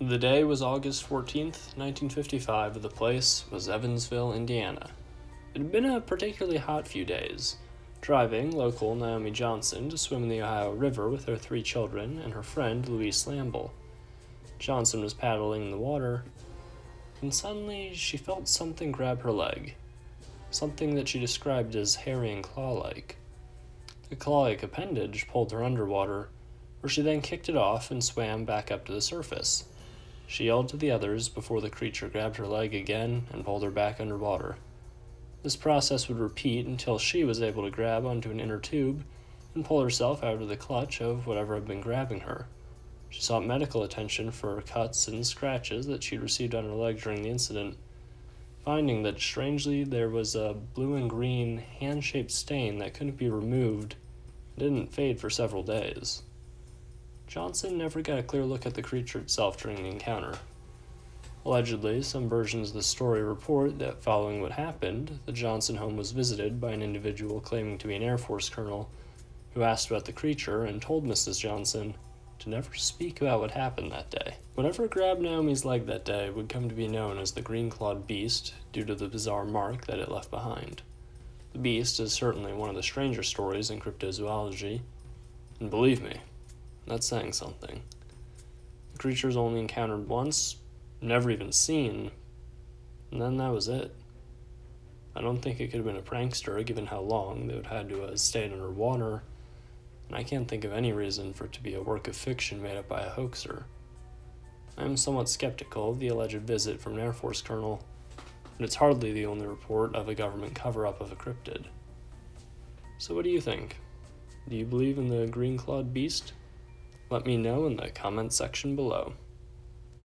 The day was August 14th, 1955. The place was Evansville, Indiana. It had been a particularly hot few days. Driving local Naomi Johnson to swim in the Ohio River with her 3 children and her friend Louise Lamble. Johnson was paddling in the water, and suddenly she felt something grab her leg. Something that she described as hairy and claw-like. The claw-like appendage pulled her underwater, where she then kicked it off and swam back up to the surface. She yelled to the others before the creature grabbed her leg again and pulled her back underwater. This process would repeat until she was able to grab onto an inner tube and pull herself out of the clutch of whatever had been grabbing her. She sought medical attention for cuts and scratches that she'd received on her leg during the incident, finding that strangely there was a blue and green hand-shaped stain that couldn't be removed and didn't fade for several days. Johnson never got a clear look at the creature itself during the encounter. Allegedly, some versions of the story report that following what happened, the Johnson home was visited by an individual claiming to be an Air Force colonel who asked about the creature and told Mrs. Johnson to never speak about what happened that day. Whatever grabbed Naomi's leg that day would come to be known as the green-clawed beast due to the bizarre mark that it left behind. The beast is certainly one of the stranger stories in cryptozoology, and believe me, that's saying something. The creature's only encountered once, never even seen, and then that was it. I don't think it could have been a prankster given how long they would have had to have stayed underwater, and I can't think of any reason for it to be a work of fiction made up by a hoaxer. I am somewhat skeptical of the alleged visit from an Air Force colonel, but it's hardly the only report of a government cover-up of a cryptid. So what do you think? Do you believe in the green-clawed beast? Let me know in the comment section below.